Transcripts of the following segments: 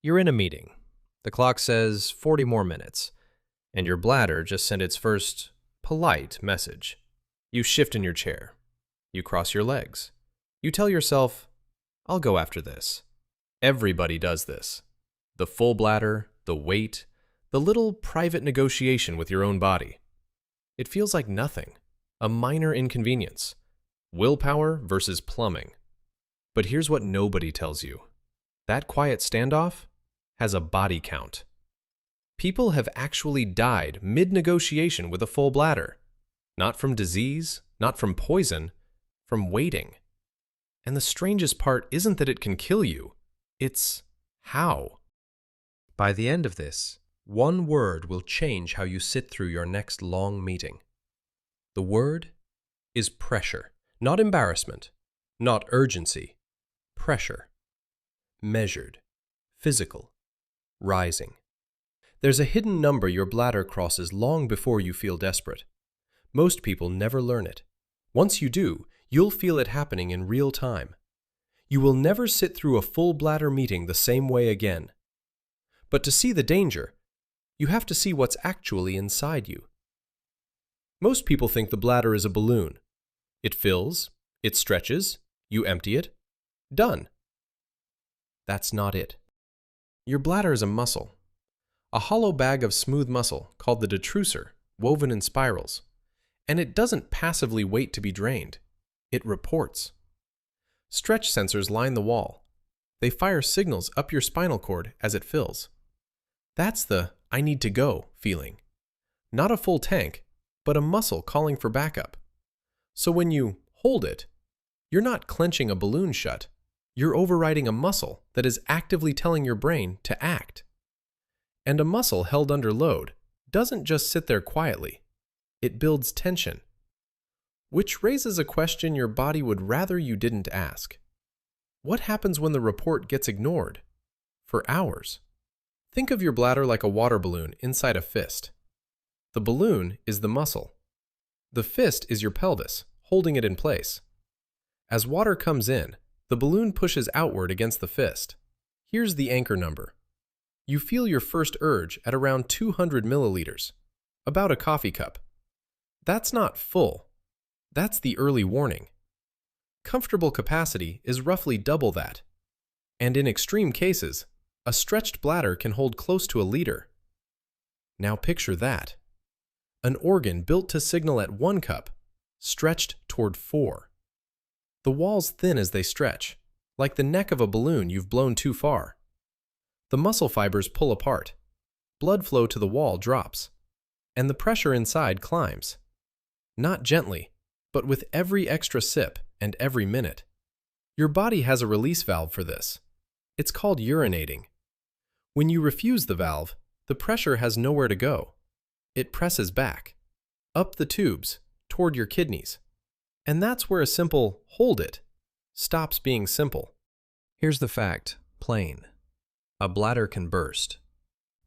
You're in a meeting. The clock says 40 more minutes, and your bladder just sent its first polite message. You shift in your chair. You cross your legs. You tell yourself, I'll go after this. Everybody does this. The full bladder, the weight, the little private negotiation with your own body. It feels like nothing, a minor inconvenience. Willpower versus plumbing. But here's what nobody tells you. That quiet standoff has a body count. People have actually died mid-negotiation with a full bladder. Not from disease, not from poison, from waiting. And the strangest part isn't that it can kill you, it's how. By the end of this, one word will change how you sit through your next long meeting. The word is pressure, not embarrassment, not urgency. Pressure. Measured. Physical. Rising. There's a hidden number your bladder crosses long before you feel desperate. Most people never learn it. Once you do, you'll feel it happening in real time. You will never sit through a full bladder meeting the same way again. But to see the danger, you have to see what's actually inside you. Most people think the bladder is a balloon. It fills, it stretches, you empty it, done. That's not it. Your bladder is a muscle. A hollow bag of smooth muscle called the detrusor, woven in spirals. And it doesn't passively wait to be drained. It reports. Stretch sensors line the wall. They fire signals up your spinal cord as it fills. That's the I need to go feeling. Not a full tank, but a muscle calling for backup. So when you hold it, you're not clenching a balloon shut. You're overriding a muscle that is actively telling your brain to act. And a muscle held under load doesn't just sit there quietly. It builds tension. Which raises a question your body would rather you didn't ask. What happens when the report gets ignored? For hours. Think of your bladder like a water balloon inside a fist. The balloon is the muscle. The fist is your pelvis, holding it in place. As water comes in, the balloon pushes outward against the fist. Here's the anchor number. You feel your first urge at around 200 milliliters, about a coffee cup. That's not full. That's the early warning. Comfortable capacity is roughly double that. And in extreme cases, a stretched bladder can hold close to a liter. Now picture that. An organ built to signal at 1 cup, stretched toward 4. The walls thin as they stretch, like the neck of a balloon you've blown too far. The muscle fibers pull apart. Blood flow to the wall drops. And the pressure inside climbs. Not gently, but with every extra sip and every minute. Your body has a release valve for this. It's called urinating. When you refuse the valve, the pressure has nowhere to go. It presses back, up the tubes, toward your kidneys. And that's where a simple hold it stops being simple. Here's the fact, plain. A bladder can burst.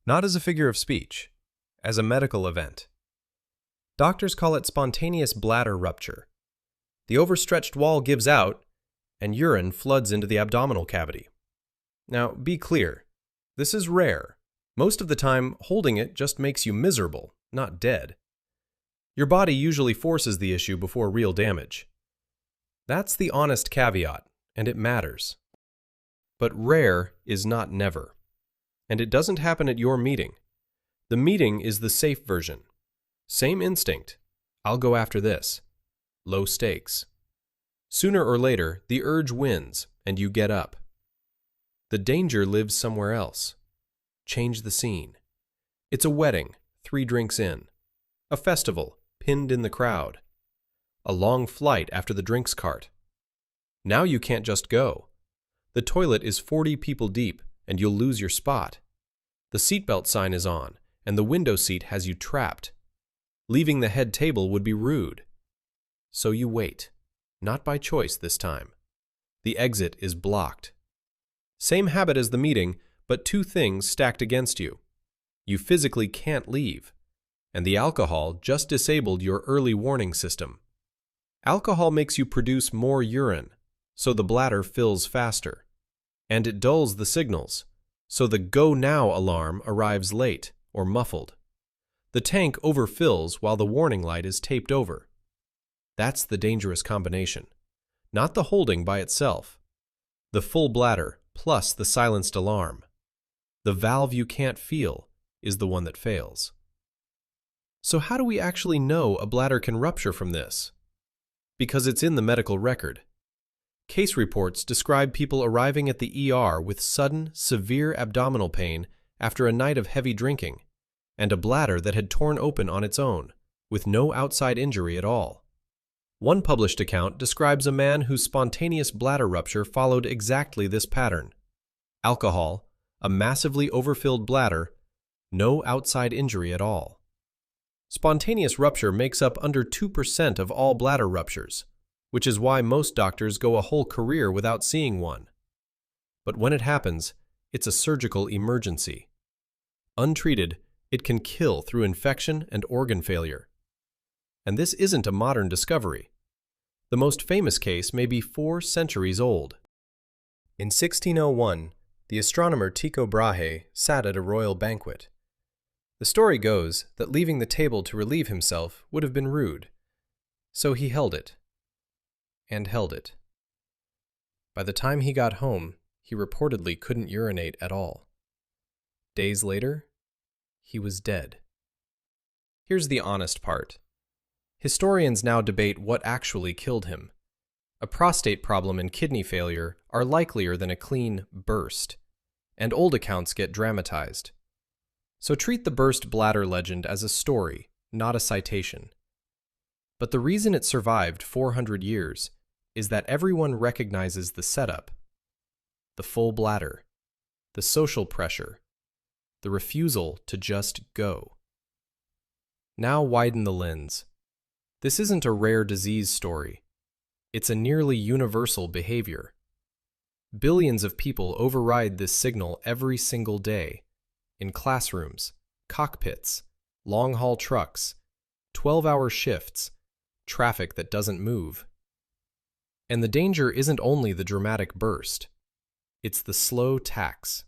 Not as a figure of speech, as a medical event. Doctors call it spontaneous bladder rupture. The overstretched wall gives out, and urine floods into the abdominal cavity. Now, be clear. This is rare. Most of the time, holding it just makes you miserable, not dead. Your body usually forces the issue before real damage. That's the honest caveat, and it matters. But rare is not never. And it doesn't happen at your meeting. The meeting is the safe version. Same instinct. I'll go after this. Low stakes. Sooner or later, the urge wins, and you get up. The danger lives somewhere else. Change the scene. It's a wedding, 3 drinks in. A festival, pinned in the crowd. A long flight after the drinks cart. Now you can't just go. The toilet is 40 people deep, and you'll lose your spot. The seatbelt sign is on, and the window seat has you trapped. Leaving the head table would be rude. So you wait. Not by choice this time. The exit is blocked. Same habit as the meeting, but 2 things stacked against you. You physically can't leave, and the alcohol just disabled your early warning system. Alcohol makes you produce more urine, so the bladder fills faster. And it dulls the signals, So the "go now" alarm arrives late or muffled. The tank overfills while the warning light is taped over. That's the dangerous combination. Not the holding by itself. The full bladder plus the silenced alarm. The valve you can't feel is the one that fails. So how do we actually know a bladder can rupture from this? Because it's in the medical record. Case reports describe people arriving at the ER with sudden, severe abdominal pain after a night of heavy drinking, and a bladder that had torn open on its own, with no outside injury at all. One published account describes a man whose spontaneous bladder rupture followed exactly this pattern. Alcohol, a massively overfilled bladder, no outside injury at all. Spontaneous rupture makes up under 2% of all bladder ruptures, which is why most doctors go a whole career without seeing one. But when it happens, it's a surgical emergency. Untreated, it can kill through infection and organ failure. And this isn't a modern discovery. The most famous case may be 4 centuries old. In 1601, the astronomer Tycho Brahe sat at a royal banquet. The story goes that leaving the table to relieve himself would have been rude, so he held it. And held it. By the time he got home, he reportedly couldn't urinate at all. Days later, he was dead. Here's the honest part. Historians now debate what actually killed him. A prostate problem and kidney failure are likelier than a clean burst, and old accounts get dramatized. So treat the burst bladder legend as a story, not a citation. But the reason it survived 400 years is that everyone recognizes the setup. The full bladder, the social pressure, the refusal to just go. Now widen the lens. This isn't a rare disease story. It's a nearly universal behavior. Billions of people override this signal every single day, in classrooms, cockpits, long-haul trucks, 12-hour shifts, traffic that doesn't move. And the danger isn't only the dramatic burst. It's the slow tax.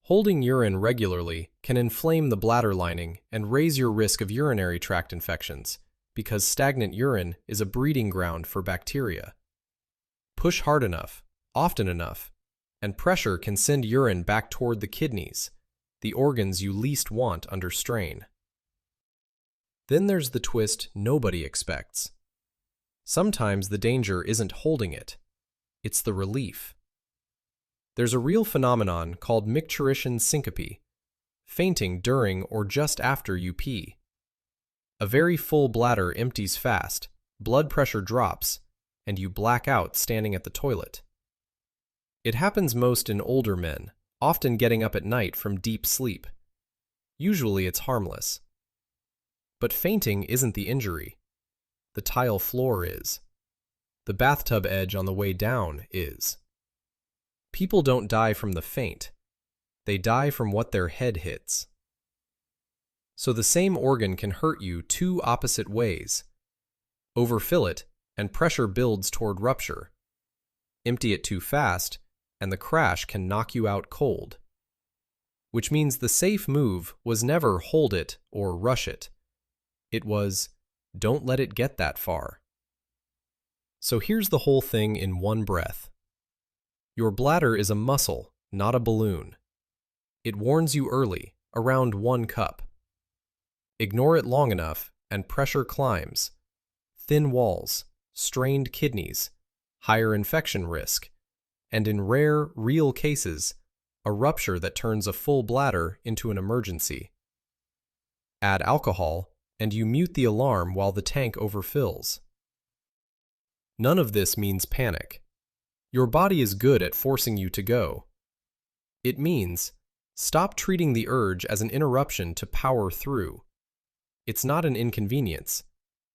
Holding urine regularly can inflame the bladder lining and raise your risk of urinary tract infections, because stagnant urine is a breeding ground for bacteria. Push hard enough, often enough, and pressure can send urine back toward the kidneys, the organs you least want under strain. Then there's the twist nobody expects. Sometimes the danger isn't holding it, it's the relief. There's a real phenomenon called micturition syncope, fainting during or just after you pee. A very full bladder empties fast, blood pressure drops, and you black out standing at the toilet. It happens most in older men, often getting up at night from deep sleep. Usually it's harmless. But fainting isn't the injury. The tile floor is. The bathtub edge on the way down is. People don't die from the faint. They die from what their head hits. So the same organ can hurt you 2 opposite ways. Overfill it, and pressure builds toward rupture. Empty it too fast, and the crash can knock you out cold. Which means the safe move was never hold it or rush it. It was, don't let it get that far. So here's the whole thing in one breath. Your bladder is a muscle, not a balloon. It warns you early, around 1 cup. Ignore it long enough, and pressure climbs. Thin walls, strained kidneys, higher infection risk, and in rare, real cases, a rupture that turns a full bladder into an emergency. Add alcohol, and you mute the alarm while the tank overfills. None of this means panic. Your body is good at forcing you to go. It means, stop treating the urge as an interruption to power through. It's not an inconvenience.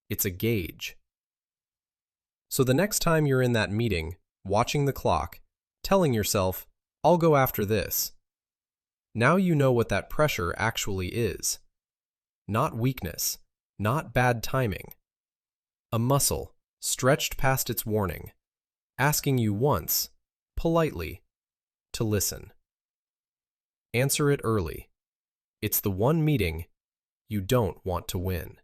It's a gauge. So the next time you're in that meeting, watching the clock, telling yourself, I'll go after this. Now you know what that pressure actually is. Not weakness, not bad timing. A muscle, stretched past its warning, asking you once, politely, to listen. Answer it early. It's the one meeting you don't want to win.